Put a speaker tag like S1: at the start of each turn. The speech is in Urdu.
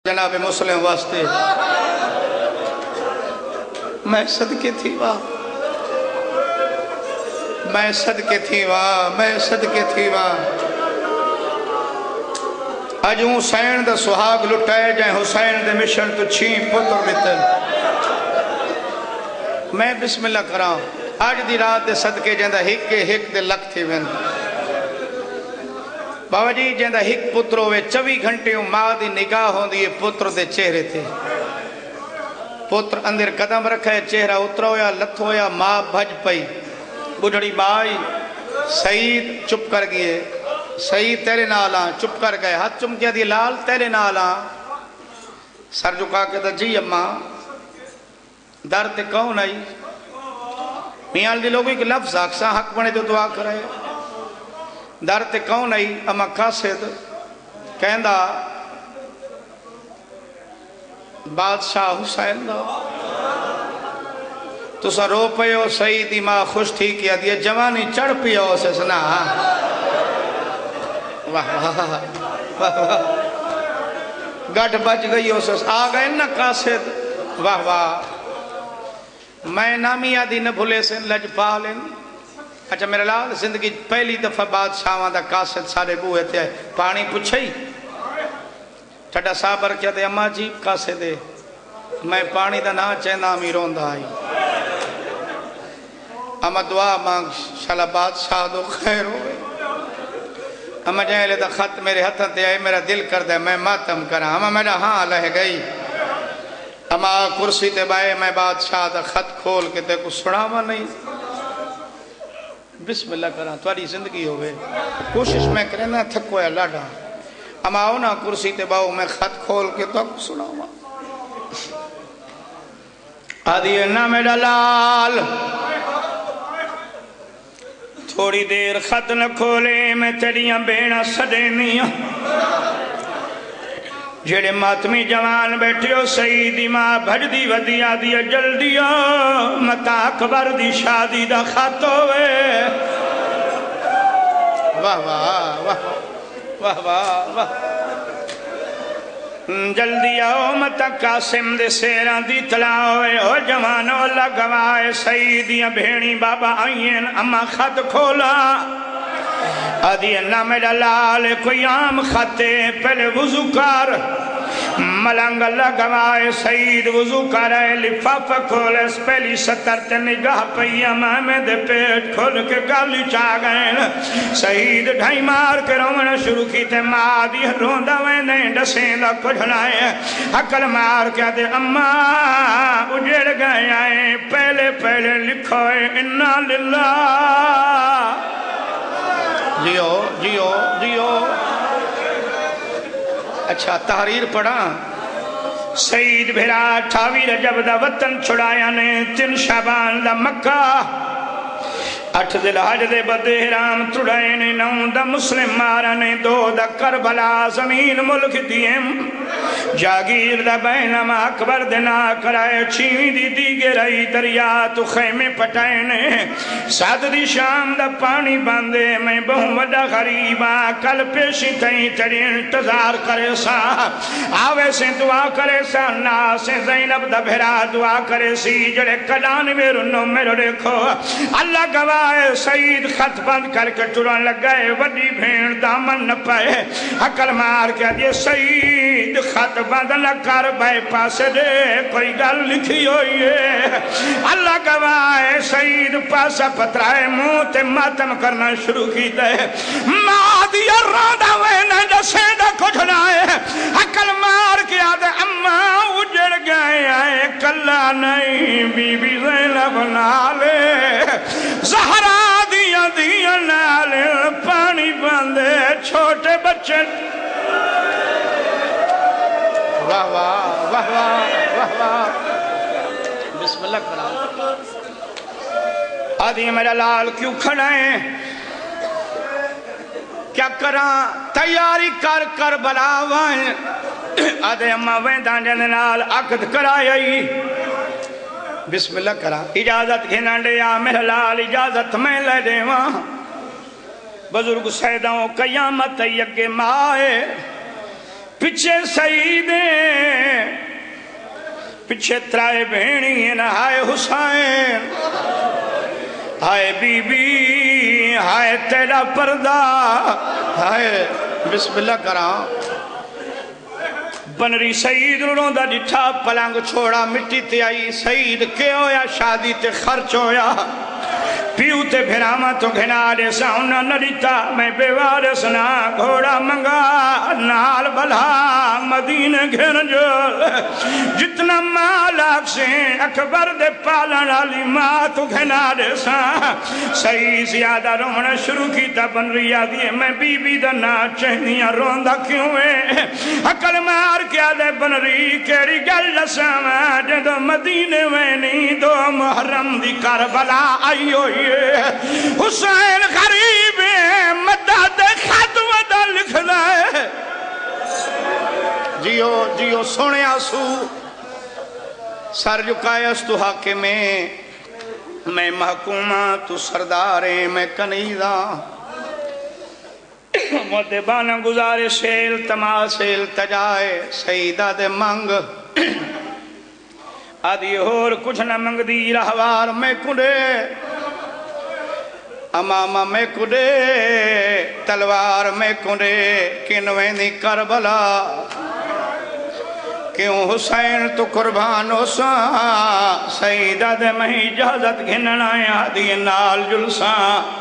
S1: جناب مسلم واسطے میں صدقے تھی واہ میں صدقے تھی واہ اج حسین دا سہاگ لٹائے جائیں حسین دے مشن تو چھین پتر بتن میں بسم اللہ کراں آج دی رات دے صدقے جیندہ ہک دے لکھ تھی وین بابا جی جیندہ ہک پتروں وے 24 گھنٹے ماں دی نگاہ ہوں دی پتر دے چہرے تھے پتر اندر قدم رکھا ہے چہرہ اترا ہویا لتھ ہویا ماں بھج پئی بڑھڑی بائی سعید چپ کر گئے سعید تیرے نالاں چپ کر گئے ہاتھ چم کیا دی لال تیرے نالاں سر جھکا کے دا جی اماں در تے کون آئی میاں دی لوگوں کی لفظ آکساں حق بنے تو دعا کرے در تے کون آئی اما قاسد کہندہ بادشاہ حسین دا تو سا رو پیو سعیدی ماں خوش تھی کیا دیا جوانی چڑھ پیو سے سنا واہ واہ واہ گھٹ بچ گئی ہو سے آگئے نا قاسد واہ واہ میں نامی آدھی نہ بھولے سے لج پالیں اچھا میرے لال زندگی پہلی دفعہ بادشاہاں دا قاسد سارے بوئے تھے پانی پوچھئی ٹھٹا صابر کیا دے اماں جی قاسد دے میں پانی دا نا چیندہ امیرون دا آئی اما دعا مانگ شالا بادشاہ دو خیر ہوئے اما جائے لے دا خط میرے ہتھاں تے آئے میرا دل کر دے میں ماتم کرا اما میرا ہاں لہ گئی اما کرسی تے بائے میں بادشاہ دا خط کھول کے تے کو سڑاوا نہیں بسم اللہ کرا تواری زندگی ہوئے کوشش میں کرنا تھکویا لاڈا اما آؤ نا کرسی تے باؤ میں خط کھول کے تو سناؤں آدھی نا میرا لال تھوڑی دیر خط نہ کھولے میں تیریاں بیڑا سدینیاں جیڑے ماتمی جوان بیٹھے ہو سعیدی ماں بھج دی ودی آدھی جلدی متا اکبر دی شادی دا خط ہوئے واہ واہ واہ واہ واہ واہ جلدی آؤ متا قاسم دے سیران دی طلع ہوئے او جوانو لگوائے سعیدیاں بھیڑی بابا آئین اما خط کھولا آدھی نا میرا لال کوئی عام خطے پہلے وضو کر ملنگ لگوائے سعید وضو کرے لفافہ کھولے اس پہلی ستر تے نگاہ پئیا میں دے پیٹ کھول کے گالی چاہ گئے سعید ڈھائی مار کے رونا شروع کی تے ماں دی روندہ ویندے ڈسیں دا کھڑھنائے حقل مار کے دے اماں اجڑ گئے آئے پہلے لکھوئے انا للہ جیو اچھا تحریر پڑھا سعید بھیرا 28 رجب دا وطن چھڑایا نے 3 شعبان دا مکہ 8 ذی الحج دے بدحرام تڑائے نے 9 دا مسلم مارا نے 2 دا کربلا زمین ملک دیم جاگیر دا بینما اکبر دینا کرائے 6 دی دیگر آئی دریا تو خیمے پٹائے نے 7 دی شام دا پانی باندے میں بہوں وڈا غریبا کل پیشی تائیں تیری انتظار کرے سا آوے سے دعا کرے سا نا سے زینب دا بھرا دعا کرے سی جڑے کلان میرنو میرو دیکھو اللہ گواہ سعید خط بند کر کے ٹران لگ گئے وڈی بھین دامن نہ پائے حقل مار کے دیے سعید خط بند نہ کر بھائی پاس دے کوئی گل لکھی ہوئی ہے اللہ گواہ سعید پاسا پترائے منہ تے ماتم کرنا شروع کی دے ماں دیا رادہ وینے جسے دا کچھنائے حقل مار کے آدھے اماں اجڑ گئے آئے کلا نہیں بی بی زینب نالے زہرا دیا نالے پانی باندے چھوٹے بچے واہ واہ واہ واہ واہ بسم اللہ کرام آدھی میرا لال کیوں کھڑائیں کیا کراں تیاری کر بلاوائیں آدھے اماں ویندان جنال عقد کرائی بسم اللہ کرا اجازت گھنا لیا میرا لال اجازت میں لے دے وہاں بزرگ سیدوں قیامت یکے مائے پچھے سعید پچھے ترائے بھینی ہائے حسین ہائے بی بی ہائے تیرا پردہ ہائے بسم اللہ کراں بنری سعید روندہ ڈٹھا پلنگ چھوڑا مٹی تے آئی سعید کے ہویا شادی تے خرچ ہویا پیو تے بھراما تو گھنا دے ساؤنا نریتا میں بیوارس نہ گھوڑا منگا نال بلا مدینہ گھر جو جتنا مالاک سے اکبر دے پالن علی ماں تو گھنا دے سا صحیح زیادہ رونا شروع کی تا بن رہی آدھی میں بی بی دا نا چہنیاں روندہ کیوں ہے عقل مار کیا دے بن رہی کیڑی گل لساما جدو مدینہ وینی دو محرم دی کربلا آئی ہوئی حسین غریب مدد خط ودا لکھنا ہے جیو جیو سونے آسو سر جکائے اس تو حاکم میں محکومہ تو سرداریں میں کنیدہ مدبانہ گزارے سیل تماسیل تجائے سیدہ دے منگ آدھی اور کچھ نہ منگ دی رہوار میں کڑے امامہ میں کڑے تلوار میں کڑے کنویں دی کربلا کیوں حسین تو قربان ہو سا سیدہ دے میں اجازت گھننا آدھی نال جلساں